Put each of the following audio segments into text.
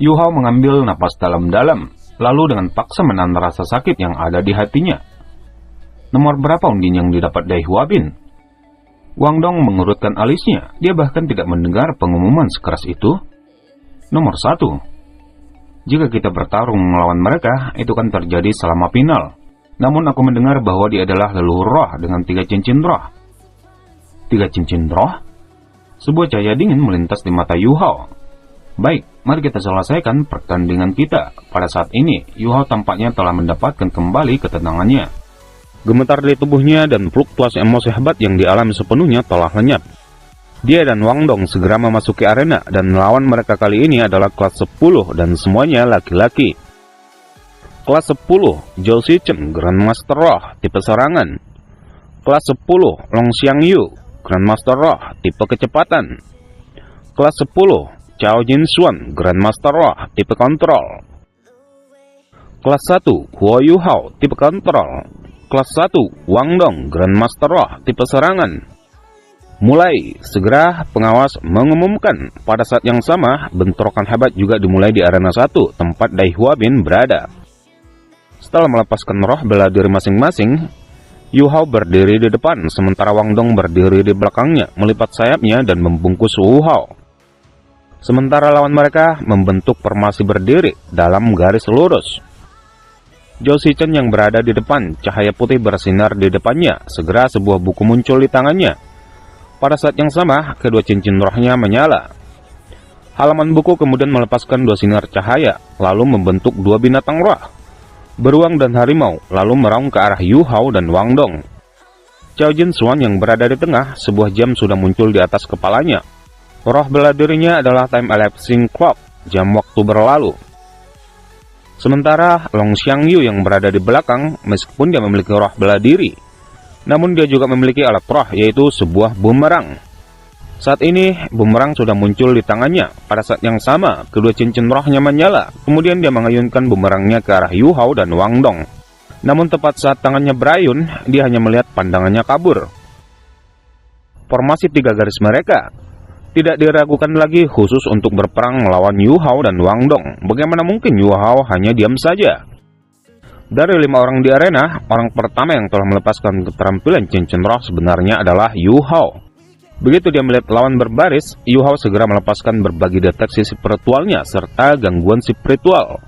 Yu Hao mengambil napas dalam-dalam, lalu dengan paksa menahan rasa sakit yang ada di hatinya. Nomor berapa undin yang didapat Dai Huabin? Wang Dong mengurutkan alisnya, dia bahkan tidak mendengar pengumuman sekeras itu. Nomor 1. Jika kita bertarung melawan mereka, itu kan terjadi selama final. Namun aku mendengar bahwa dia adalah leluhur roh dengan 3 cincin roh. 3 cincin roh? Sebuah cahaya dingin melintas di mata Yu Hao. Baik, mari kita selesaikan pertandingan kita. Pada saat ini, Yu Hao tampaknya telah mendapatkan kembali ketenangannya. Gemetar di tubuhnya dan fluktuasi emosi hebat yang dialami sepenuhnya telah lenyap. Dia dan Wang Dong segera memasuki arena dan lawan mereka kali ini adalah kelas 10 dan semuanya laki-laki. Kelas 10, Zhou Zichen, Grandmaster Roh, tipe serangan. Kelas 10, Long Xiangyu, Grandmaster Roh, tipe kecepatan. Kelas 10, Chao Jinxuan, Grandmaster Roh, tipe kontrol. Kelas 1, Huo Yu Hao, tipe kontrol. Kelas 1, Wang Dong, Grandmaster Roh, tipe serangan. Mulai, segera pengawas mengumumkan. Pada saat yang sama, bentrokan hebat juga dimulai di arena 1, tempat Dai Huabin berada. Setelah melepaskan roh bela diri masing-masing, Yu Hao berdiri di depan, sementara Wang Dong berdiri di belakangnya, melipat sayapnya dan membungkus Yu Hao. Sementara lawan mereka membentuk formasi berdiri dalam garis lurus. Zhou Zichen yang berada di depan, cahaya putih bersinar di depannya. Segera sebuah buku muncul di tangannya. Pada saat yang sama, kedua cincin rohnya menyala. Halaman buku kemudian melepaskan 2 sinar cahaya, lalu membentuk 2 binatang roh, beruang dan harimau, lalu meraung ke arah Yu Hao dan Wang Dong. Chao Jinxuan yang berada di tengah, sebuah jam sudah muncul di atas kepalanya. Roh bela dirinya adalah Time Elapsing Clock, jam waktu berlalu. Sementara Long Xiangyu yang berada di belakang, meskipun dia memiliki roh bela diri, namun dia juga memiliki alat roh, yaitu sebuah bumerang. Saat ini, bumerang sudah muncul di tangannya. Pada saat yang sama, kedua cincin rohnya menyala. Kemudian dia mengayunkan bumerangnya ke arah Yu Hao dan Wang Dong. Namun tepat saat tangannya berayun, dia hanya melihat pandangannya kabur. Formasi 3 garis mereka tidak diragukan lagi khusus untuk berperang melawan Yu Hao dan Wang Dong. Bagaimana mungkin Yu Hao hanya diam saja? Dari 5 orang di arena, orang pertama yang telah melepaskan keterampilan cincin roh sebenarnya adalah Yu Hao. Begitu dia melihat lawan berbaris, Yu Hao segera melepaskan berbagai deteksi spiritualnya serta gangguan spiritual.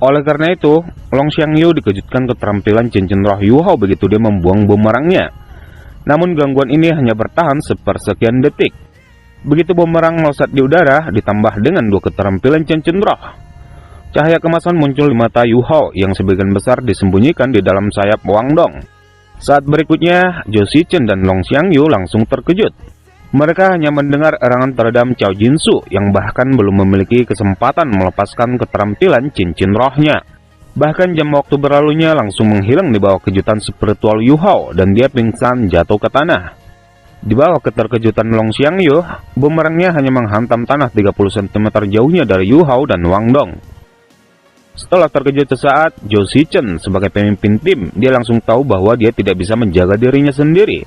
Oleh karena itu, Long Xiangyu dikejutkan keterampilan cincin roh Yu Hao begitu dia membuang bumerangnya. Namun gangguan ini hanya bertahan sepersekian detik. Begitu bumerang melesat di udara, ditambah dengan 2 keterampilan cincin roh, cahaya kemasan muncul di mata Yu Hao yang sebagian besar disembunyikan di dalam sayap Wang Dong. Saat berikutnya, Zhou Zichen dan Long Xiangyu langsung terkejut. Mereka hanya mendengar erangan teredam Chao Jinsu yang bahkan belum memiliki kesempatan melepaskan keterampilan cincin rohnya. Bahkan jam waktu berlalunya langsung menghilang di bawah kejutan spiritual Yu Hao dan dia pingsan jatuh ke tanah. Di bawah keterkejutan Long Xiangyu, bumerangnya hanya menghantam tanah 30 cm jauhnya dari Yu Hao dan Wang Dong. Setelah terkejut sesaat, Zhou Zichen sebagai pemimpin tim, dia langsung tahu bahwa dia tidak bisa menjaga dirinya sendiri.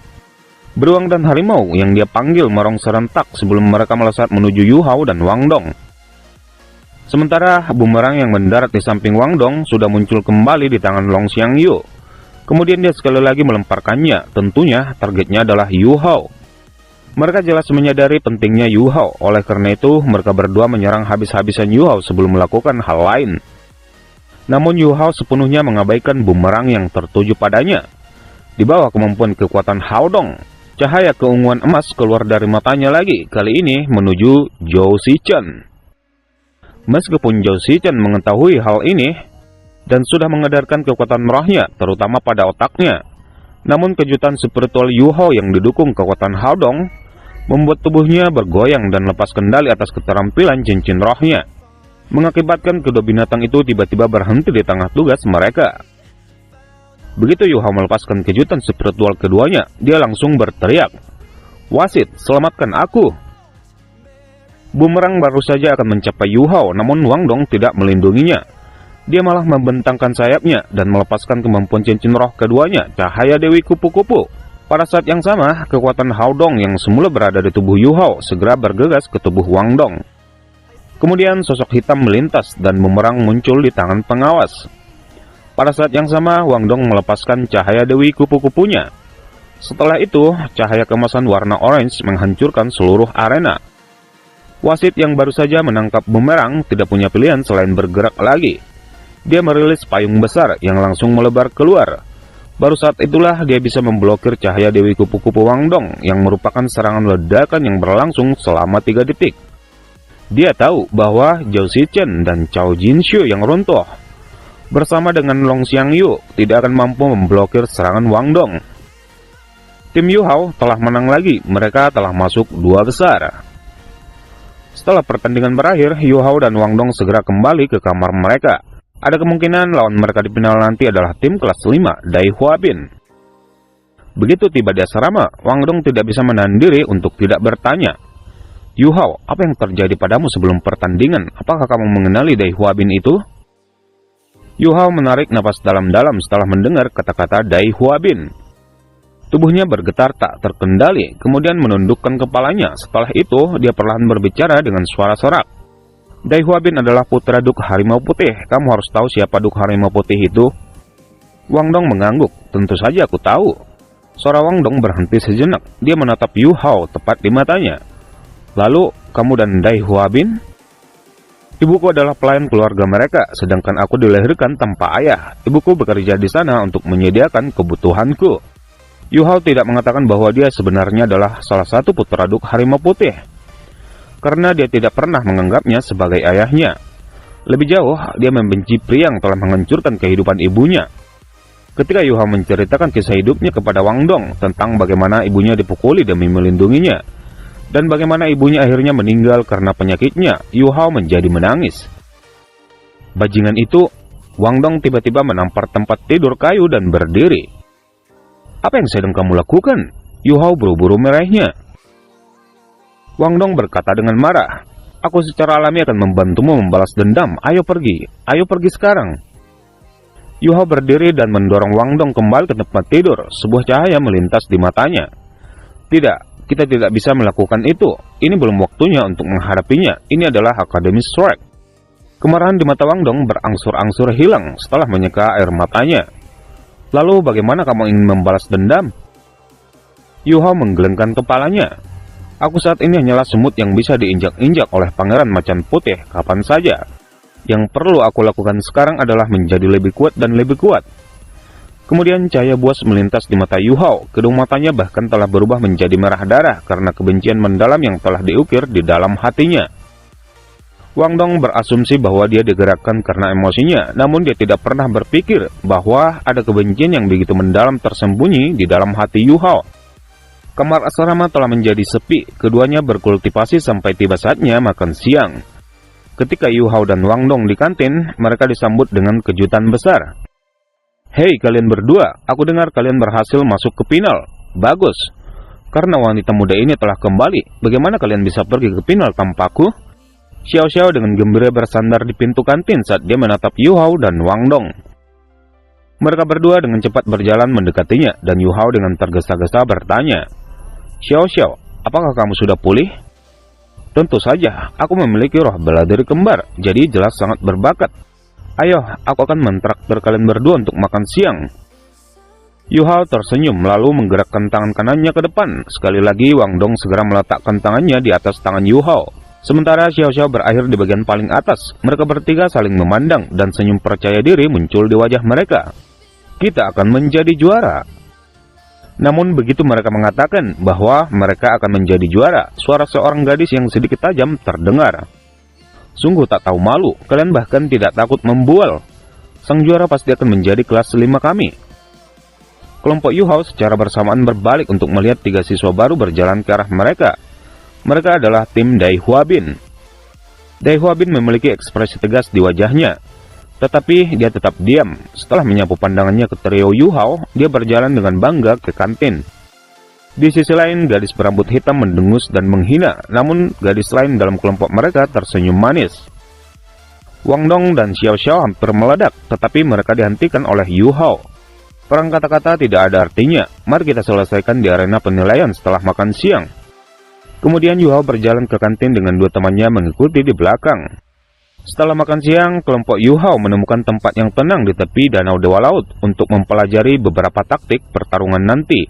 Beruang dan harimau yang dia panggil merong serentak sebelum mereka melesat menuju Yu Hao dan Wang Dong. Sementara bumerang yang mendarat di samping Wang Dong sudah muncul kembali di tangan Long Xiangyu. Kemudian dia sekali lagi melemparkannya, tentunya targetnya adalah Yu Hao. Mereka jelas menyadari pentingnya Yu Hao, oleh karena itu mereka berdua menyerang habis-habisan Yu Hao sebelum melakukan hal lain. Namun Yu Hao sepenuhnya mengabaikan bumerang yang tertuju padanya. Di bawah kemampuan kekuatan Hao Dong, cahaya keunguan emas keluar dari matanya lagi, kali ini menuju Zhou Zichen. Meskipun Zhou Zichen mengetahui hal ini dan sudah mengedarkan kekuatan rohnya, terutama pada otaknya, namun kejutan spiritual Yu Hao yang didukung kekuatan Hao Dong membuat tubuhnya bergoyang dan lepas kendali atas keterampilan cincin rohnya, mengakibatkan kedua binatang itu tiba-tiba berhenti di tengah tugas mereka. Begitu Yu Hao melepaskan kejutan spiritual keduanya, dia langsung berteriak, "Wasit, selamatkan aku!" Bumerang baru saja akan mencapai Yu Hao, namun Wang Dong tidak melindunginya. Dia malah membentangkan sayapnya dan melepaskan kemampuan cincin roh keduanya, cahaya Dewi Kupu-Kupu. Pada saat yang sama, kekuatan Hao Dong yang semula berada di tubuh Yu Hao segera bergegas ke tubuh Wang Dong. Kemudian sosok hitam melintas dan bumerang muncul di tangan pengawas. Pada saat yang sama, Wang Dong melepaskan cahaya Dewi kupu-kupunya. Setelah itu, cahaya kemasan warna orange menghancurkan seluruh arena. Wasit yang baru saja menangkap bumerang tidak punya pilihan selain bergerak lagi. Dia merilis payung besar yang langsung melebar keluar. Baru saat itulah dia bisa memblokir cahaya Dewi kupu-kupu Wang Dong yang merupakan serangan ledakan yang berlangsung selama 3 detik. Dia tahu bahwa Zhao Zichen dan Cao Jinshu yang runtuh bersama dengan Long Xiangyu tidak akan mampu memblokir serangan Wang Dong. Tim Yu Hao telah menang lagi, mereka telah masuk 2 besar. Setelah pertandingan berakhir, Yu Hao dan Wang Dong segera kembali ke kamar mereka. Ada kemungkinan lawan mereka di final nanti adalah tim kelas 5, Dai Huabin. Begitu tiba di asrama, Wang Dong tidak bisa menahan diri untuk tidak bertanya. Yu Hao, apa yang terjadi padamu sebelum pertandingan? Apakah kamu mengenali Dai Huabin itu? Yu Hao menarik napas dalam-dalam setelah mendengar kata-kata Dai Huabin. Tubuhnya bergetar tak terkendali, kemudian menundukkan kepalanya. Setelah itu, dia perlahan berbicara dengan suara serak. Dai Huabin adalah putra Duk Harimau Putih. Kamu harus tahu siapa Duk Harimau Putih itu. Wang Dong mengangguk. Tentu saja aku tahu. Suara Wang Dong berhenti sejenak. Dia menatap Yu Hao tepat di matanya. Lalu, kamu dan Dai Huabin? Ibuku adalah pelayan keluarga mereka, sedangkan aku dilahirkan tanpa ayah. Ibuku bekerja di sana untuk menyediakan kebutuhanku. Yu Hao tidak mengatakan bahwa dia sebenarnya adalah salah satu putra Duk Harimau Putih, karena dia tidak pernah menganggapnya sebagai ayahnya. Lebih jauh, dia membenci pria yang telah menghancurkan kehidupan ibunya. Ketika Yu Hao menceritakan kisah hidupnya kepada Wang Dong tentang bagaimana ibunya dipukuli demi melindunginya, dan bagaimana ibunya akhirnya meninggal karena penyakitnya, Yu Hao menjadi menangis. Bajingan itu, Wang Dong tiba-tiba menampar tempat tidur kayu dan berdiri. Apa yang sedang kamu lakukan? Yu Hao buru-buru meraihnya. Wang Dong berkata dengan marah, aku secara alami akan membantumu membalas dendam. Ayo pergi sekarang. Yu Hao berdiri dan mendorong Wang Dong kembali ke tempat tidur. Sebuah cahaya melintas di matanya. Tidak. Kita tidak bisa melakukan itu. Ini belum waktunya untuk menghadapinya. Ini adalah Akademi Strike. Kemarahan di mata Wang Dong berangsur-angsur hilang setelah menyeka air matanya. Lalu bagaimana kamu ingin membalas dendam? Yu Hao menggelengkan kepalanya. Aku saat ini hanyalah semut yang bisa diinjak-injak oleh Pangeran Macan Putih kapan saja. Yang perlu aku lakukan sekarang adalah menjadi lebih kuat dan lebih kuat. Kemudian cahaya buas melintas di mata Yu Hao. Kedua matanya bahkan telah berubah menjadi merah darah karena kebencian mendalam yang telah diukir di dalam hatinya. Wang Dong berasumsi bahwa dia digerakkan karena emosinya, namun dia tidak pernah berpikir bahwa ada kebencian yang begitu mendalam tersembunyi di dalam hati Yu Hao. Kamar asrama telah menjadi sepi, keduanya berkultivasi sampai tiba saatnya makan siang. Ketika Yu Hao dan Wang Dong di kantin, mereka disambut dengan kejutan besar. Hei kalian berdua, aku dengar kalian berhasil masuk ke final. Bagus. Karena wanita muda ini telah kembali, bagaimana kalian bisa pergi ke final tanpaku? Xiao Xiao dengan gembira bersandar di pintu kantin saat dia menatap Yu Hao dan Wang Dong. Mereka berdua dengan cepat berjalan mendekatinya, dan Yu Hao dengan tergesa-gesa bertanya, Xiao Xiao, apakah kamu sudah pulih? Tentu saja, aku memiliki roh bela diri kembar, jadi jelas sangat berbakat. Ayo, aku akan mentraktir kalian berdua untuk makan siang. Yu Hao tersenyum lalu menggerakkan tangan kanannya ke depan. Sekali lagi Wang Dong segera meletakkan tangannya di atas tangan Yu Hao. Sementara Xiao Xiao berakhir di bagian paling atas. Mereka bertiga saling memandang dan senyum percaya diri muncul di wajah mereka. Kita akan menjadi juara. Namun begitu mereka mengatakan bahwa mereka akan menjadi juara, suara seorang gadis yang sedikit tajam terdengar. Sungguh tak tahu malu, kalian bahkan tidak takut membual. Sang juara pasti akan menjadi kelas 5 kami. Kelompok Yu Hao secara bersamaan berbalik untuk melihat 3 siswa baru berjalan ke arah mereka. Mereka adalah tim Dai Huabin. Dai Huabin memiliki ekspresi tegas di wajahnya, tetapi dia tetap diam. Setelah menyapu pandangannya ke trio Yu Hao, dia berjalan dengan bangga ke kantin. Di sisi lain, gadis berambut hitam mendengus dan menghina, namun gadis lain dalam kelompok mereka tersenyum manis. Wang Dong dan Xiao Xiao hampir meledak, tetapi mereka dihentikan oleh Yu Hao. Perang kata-kata tidak ada artinya, mari kita selesaikan di arena penilaian setelah makan siang. Kemudian Yu Hao berjalan ke kantin dengan dua temannya mengikuti di belakang. Setelah makan siang, kelompok Yu Hao menemukan tempat yang tenang di tepi Danau Dewa Laut untuk mempelajari beberapa taktik pertarungan nanti.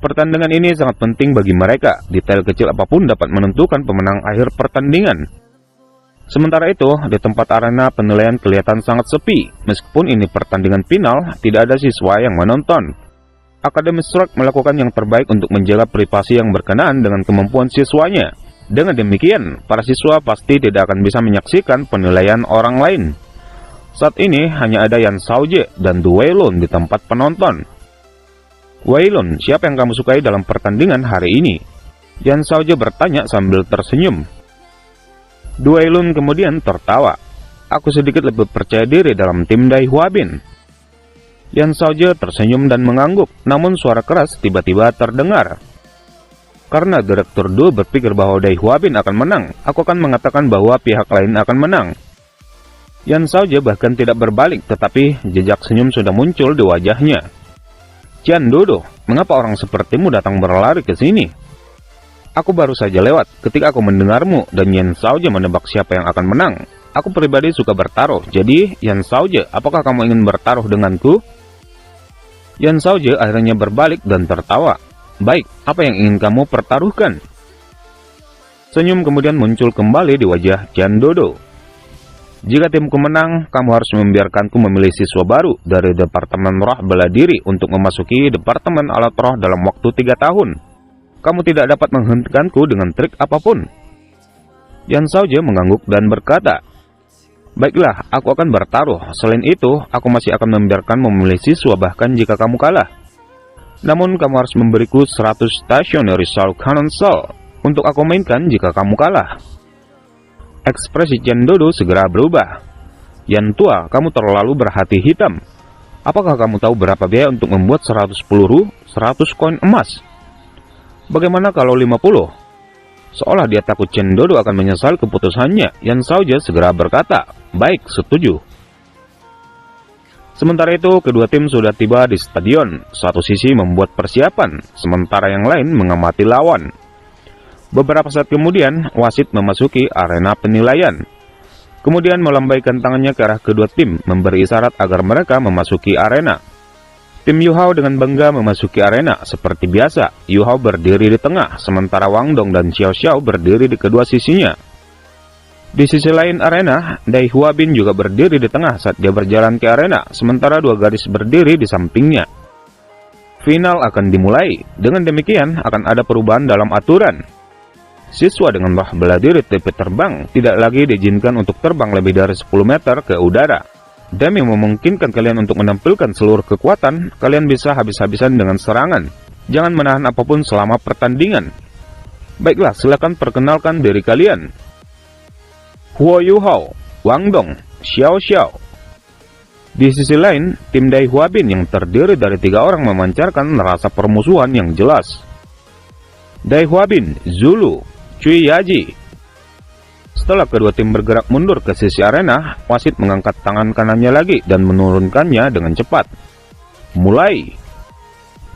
Pertandingan ini sangat penting bagi mereka, detail kecil apapun dapat menentukan pemenang akhir pertandingan. Sementara itu, di tempat arena penilaian kelihatan sangat sepi, meskipun ini pertandingan final, tidak ada siswa yang menonton. Akademi Shrek melakukan yang terbaik untuk menjaga privasi yang berkenaan dengan kemampuan siswanya. Dengan demikian, para siswa pasti tidak akan bisa menyaksikan penilaian orang lain. Saat ini hanya ada Yan Shaoje dan Du Weilun di tempat penonton. Weilun, siapa yang kamu sukai dalam pertandingan hari ini? Yan Shaoje bertanya sambil tersenyum. Du Weilun kemudian tertawa. Aku sedikit lebih percaya diri dalam tim Dai Huabin. Yan Shaoje tersenyum dan mengangguk, namun suara keras tiba-tiba terdengar. Karena Direktur Du berpikir bahwa Dai Huabin akan menang, aku akan mengatakan bahwa pihak lain akan menang. Yan Shaoje bahkan tidak berbalik, tetapi jejak senyum sudah muncul di wajahnya. Qian Dodo, mengapa orang sepertimu datang berlari ke sini? Aku baru saja lewat ketika aku mendengarmu dan Yan Shaoje menebak siapa yang akan menang. Aku pribadi suka bertaruh, jadi Yan Shaoje, apakah kamu ingin bertaruh denganku? Yan Shaoje akhirnya berbalik dan tertawa. Baik, apa yang ingin kamu pertaruhkan? Senyum kemudian muncul kembali di wajah Qian Dodo. Jika timku menang, kamu harus membiarkanku memilih siswa baru dari Departemen Roh Bela Diri untuk memasuki Departemen Alat Roh dalam waktu 3 tahun. Kamu tidak dapat menghentikanku dengan trik apapun. Yan Shaoje mengangguk dan berkata, baiklah, aku akan bertaruh. Selain itu, aku masih akan membiarkan memilih siswa bahkan jika kamu kalah. Namun kamu harus memberiku 100 stationary Soul Cannon Cell untuk aku mainkan jika kamu kalah. Ekspresi Qian Dodo segera berubah. Yan tua, kamu terlalu berhati hitam. Apakah kamu tahu berapa biaya untuk membuat 100 peluru, 100 koin emas? Bagaimana kalau 50? Seolah dia takut Qian Dodo akan menyesal keputusannya, Yan Shaoje segera berkata, baik, setuju. Sementara itu, kedua tim sudah tiba di stadion. Satu sisi membuat persiapan, sementara yang lain mengamati lawan. Beberapa saat kemudian, wasit memasuki arena penilaian. Kemudian melambaikan tangannya ke arah kedua tim, memberi isyarat agar mereka memasuki arena. Tim Yu Hao dengan bangga memasuki arena. Seperti biasa, Yu Hao berdiri di tengah, sementara Wang Dong dan Xiao Xiao berdiri di kedua sisinya. Di sisi lain arena, Dai Huabin juga berdiri di tengah saat dia berjalan ke arena, sementara dua gadis berdiri di sampingnya. Final akan dimulai. Dengan demikian, akan ada perubahan dalam aturan. Siswa dengan roh bela diri tipe terbang tidak lagi diizinkan untuk terbang lebih dari 10 meter ke udara. Demi memungkinkan kalian untuk menampilkan seluruh kekuatan, kalian bisa habis-habisan dengan serangan. Jangan menahan apapun selama pertandingan. Baiklah, silakan perkenalkan diri kalian. Huo Yu Hao, Wang Dong, Xiao Xiao. Di sisi lain, tim Dai Huabin yang terdiri dari 3 orang memancarkan rasa permusuhan yang jelas. Dai Huabin, Zulu, Cui Yaji. Setelah kedua tim bergerak mundur ke sisi arena, wasit mengangkat tangan kanannya lagi dan menurunkannya dengan cepat. Mulai.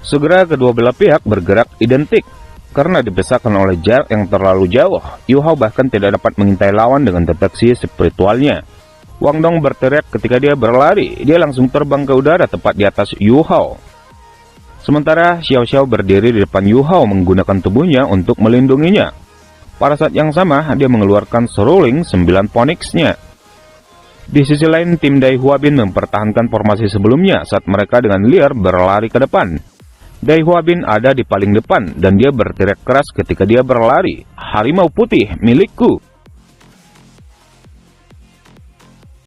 Segera kedua belah pihak bergerak identik. Karena dipisahkan oleh jarak yang terlalu jauh, Yu Hao bahkan tidak dapat mengintai lawan dengan deteksi spiritualnya. Wang Dong berteriak ketika dia berlari, dia langsung terbang ke udara tepat di atas Yu Hao. Sementara Xiao Xiao berdiri di depan Yu Hao menggunakan tubuhnya untuk melindunginya. Pada saat yang sama, dia mengeluarkan seruling 9 Phoenix-nya. Di sisi lain, tim Dai Huabin mempertahankan formasi sebelumnya saat mereka dengan liar berlari ke depan. Dai Huabin ada di paling depan dan dia berteriak keras ketika dia berlari. Harimau putih milikku.